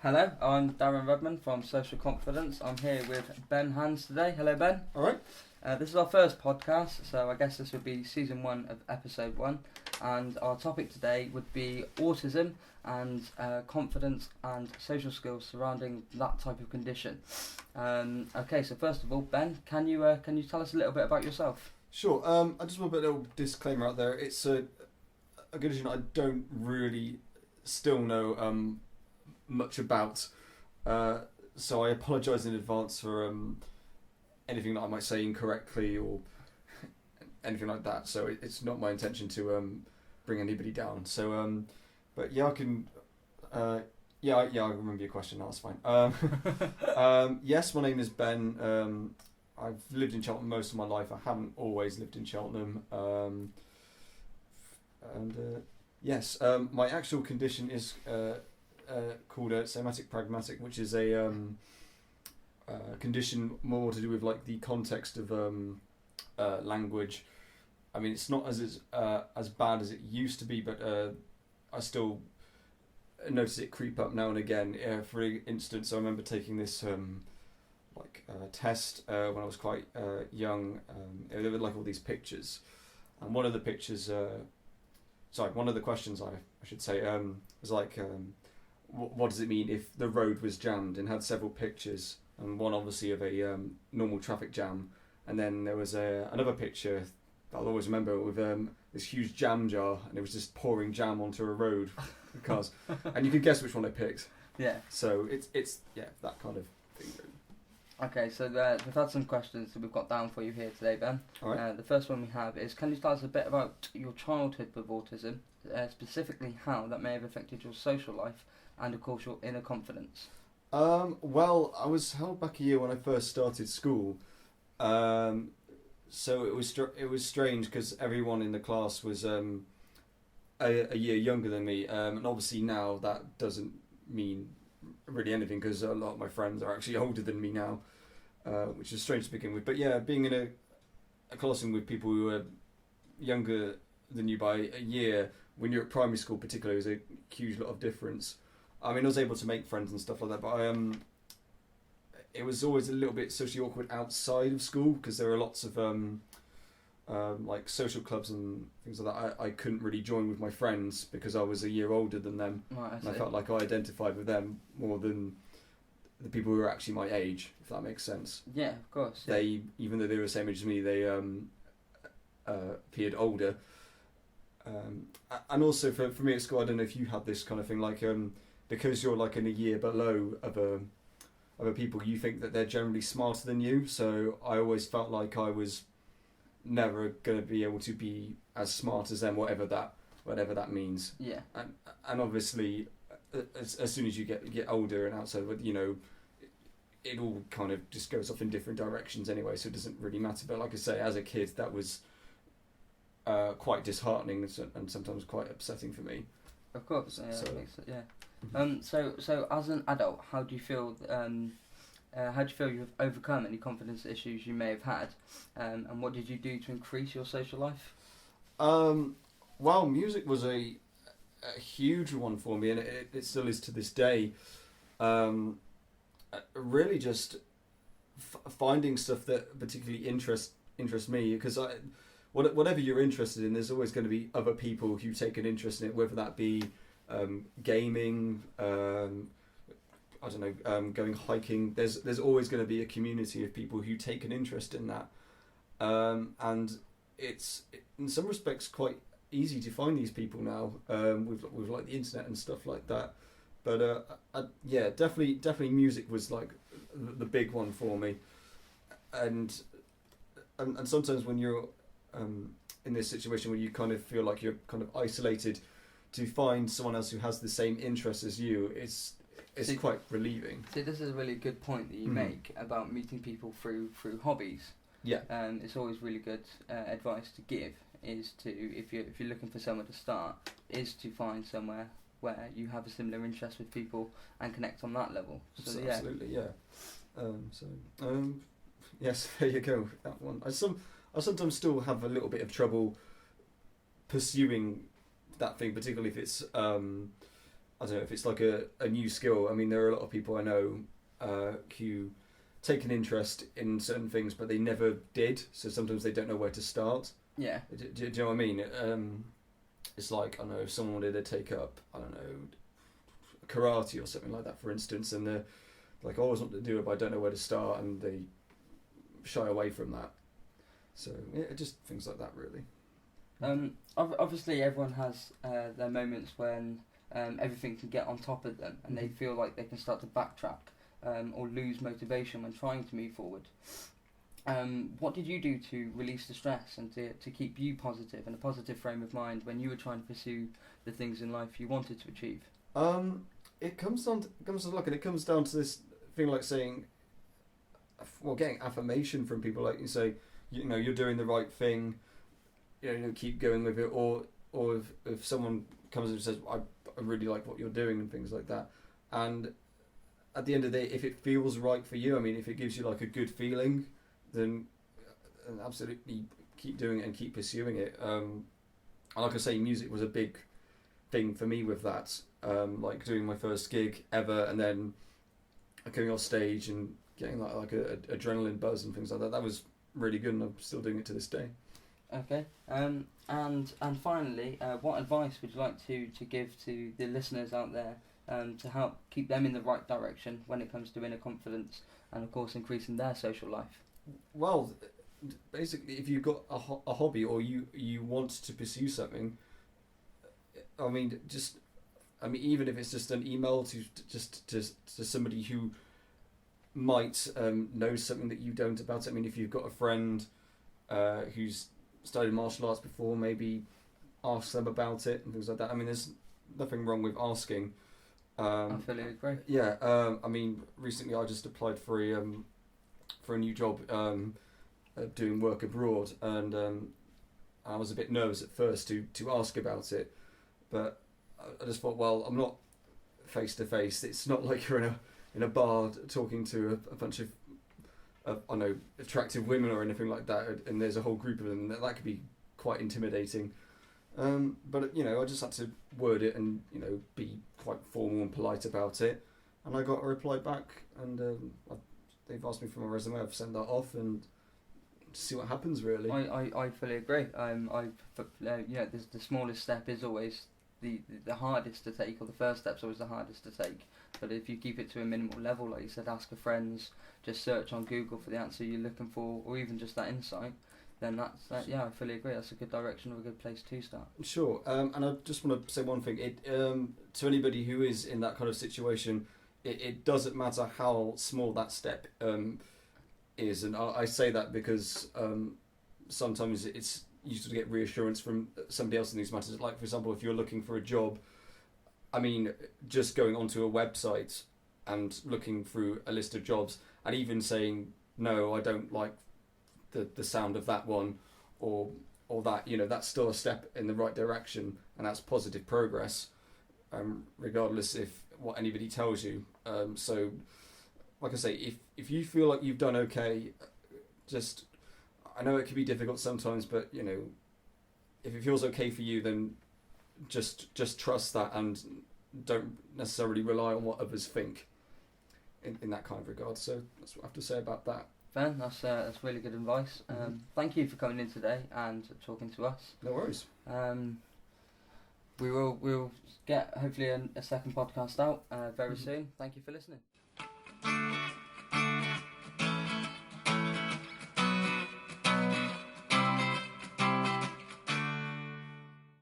Hello, I'm Darren Redman from Social Confidence. I'm here with Ben Hans today. Hello, Ben. All right. This is our first podcast, so I guess this would be season 1 of episode 1. And our topic today would be autism and confidence and social skills surrounding that type of condition. Okay, so first of all, Ben, can you tell us a little bit about yourself? Sure. I just want to put a little disclaimer out there. It's a condition I don't really still know much about, so I apologise in advance for anything that I might say incorrectly or anything like that. So it's not my intention to bring anybody down. So, but yeah, I can. Yeah, I remember your question. That's fine. Yes, my name is Ben. I've lived in Cheltenham most of my life. I haven't always lived in Cheltenham. Yes, my actual condition is called a somatic pragmatic, which is a condition more to do with like the context of language. I mean, it's not as bad as it used to be, but I still notice it creep up now and again. For instance, I remember taking this test when I was quite young. There were like all these pictures, and one of the pictures, one of the questions I should say was like, what does it mean if the road was jammed, and had several pictures, and one obviously of a normal traffic jam, and then there was another picture that I'll always remember with this huge jam jar, and it was just pouring jam onto a road with cars, and you can guess which one I picked. Yeah. So it's that kind of thing. Okay, so we've had some questions that we've got down for you here today, Ben. All right. The first one we have is, can you tell us a bit about your childhood with autism, specifically how that may have affected your social life and, of course, your inner confidence? Well, I was held back a year when I first started school, so it was strange because everyone in the class was a year younger than me, and obviously now that doesn't mean really anything because a lot of my friends are actually older than me now, which is strange to begin with. But yeah, being in a classroom with people who are younger than you by a year, when you're at primary school particularly, is a huge lot of difference. I mean, I was able to make friends and stuff like that, but it was always a little bit socially awkward outside of school because there were lots of like social clubs and things like that I couldn't really join with my friends because I was a year older than them. Right, and I felt like I identified with them more than the people who were actually my age, if that makes sense. Yeah, of course. Yeah. They, even though they were the same age as me, they appeared older. And also for me at school, I don't know if you had this kind of thing, like because you're like in a year below other people, you think that they're generally smarter than you. So I always felt like I was never going to be able to be as smart as them, whatever that means. Yeah. And obviously, as soon as you get older and outside, you know, it all kind of just goes off in different directions anyway. So it doesn't really matter. But like I say, as a kid, that was quite disheartening and sometimes quite upsetting for me. Of course. Yeah. So, Yeah. So as an adult, how do you feel? How do you feel you've overcome any confidence issues you may have had, and what did you do to increase your social life? Well, music was a huge one for me, and it still is to this day. Really, just finding stuff that particularly interests me, because whatever you're interested in, there's always going to be other people who take an interest in it, whether that be gaming, I don't know, going hiking. There's always going to be a community of people who take an interest in that, and it's in some respects quite easy to find these people now with like the internet and stuff like that. But yeah, definitely music was like the big one for me, and sometimes when you're in this situation where you kind of feel like you're kind of isolated, to find someone else who has the same interests as you, it's quite relieving. See, this is a really good point that you make about meeting people through hobbies. Yeah. It's always really good advice to give, is to, if you're looking for somewhere to start, is to find somewhere where you have a similar interest with people and connect on that level. So, yeah. Absolutely, yeah. Yes, there you go. That one. I sometimes still have a little bit of trouble pursuing that thing, particularly if it's I don't know if it's like a new skill. I mean, there are a lot of people I know who take an interest in certain things, but they never did. So sometimes they don't know where to start. Yeah. Do you know what I mean? It's like, I don't know, if someone wanted to take up, I don't know, karate or something like that, for instance, and they're like, I always want to do it, but I don't know where to start, and they shy away from that. So yeah, just things like that, really. Obviously, everyone has their moments when everything can get on top of them, and they feel like they can start to backtrack or lose motivation when trying to move forward. What did you do to release the stress and to keep you positive and a positive frame of mind when you were trying to pursue the things in life you wanted to achieve? It comes down to this thing like saying, well, getting affirmation from people, like you say, you know, you're doing the right thing, you know, keep going with it, or if someone comes and says, I really like what you're doing and things like that, and at the end of the day, if it feels right for you, I mean, if it gives you like a good feeling, then absolutely keep doing it and keep pursuing it. And like I say, music was a big thing for me with that, like doing my first gig ever, and then going off stage and getting like a adrenaline buzz and things like that. That was really good, and I'm still doing it to this day. Okay. And finally, what advice would you like to give to the listeners out there to help keep them in the right direction when it comes to inner confidence and, of course, increasing their social life? Well, basically, if you've got a hobby or you want to pursue something, I mean, even if it's just an email to somebody who might know something that you don't about it. I mean, if you've got a friend who's studied martial arts before, maybe ask them about it and things like that. I mean, there's nothing wrong with asking. I fully agree. Yeah, I mean, recently I just applied for a new job doing work abroad, and I was a bit nervous at first to ask about it, but I just thought, well, I'm not face to face. It's not like you're in a bar talking to a bunch of I don't know, attractive women or anything like that, and there's a whole group of them. That could be quite intimidating. But you know, I just had to word it and, you know, be quite formal and polite about it, and I got a reply back, and they've asked me for my resume. I've sent that off and see what happens, really. I fully agree. The smallest step is always the hardest to take, or the first step's always the hardest to take. But if you keep it to a minimal level, like you said, ask your friends, just search on Google for the answer you're looking for, or even just that insight, then yeah, I fully agree. That's a good direction or a good place to start. Sure. And I just want to say one thing. To anybody who is in that kind of situation, it doesn't matter how small that step is, and I say that because sometimes it's useful to get reassurance from somebody else in these matters. Like, for example, if you're looking for a job, I mean, just going onto a website and looking through a list of jobs, and even saying, no, I don't like the sound of that one, or that, you know, that's still a step in the right direction, and that's positive progress, regardless if what anybody tells you. So, like I say, if you feel like you've done okay, just, I know it can be difficult sometimes, but, you know, if it feels okay for you, then just trust that, and don't necessarily rely on what others think in that kind of regard. So that's what I have to say about that. Ben, that's really good advice. Thank you for coming in today and talking to us. No worries. We'll get hopefully a second podcast out very soon. Thank you for listening.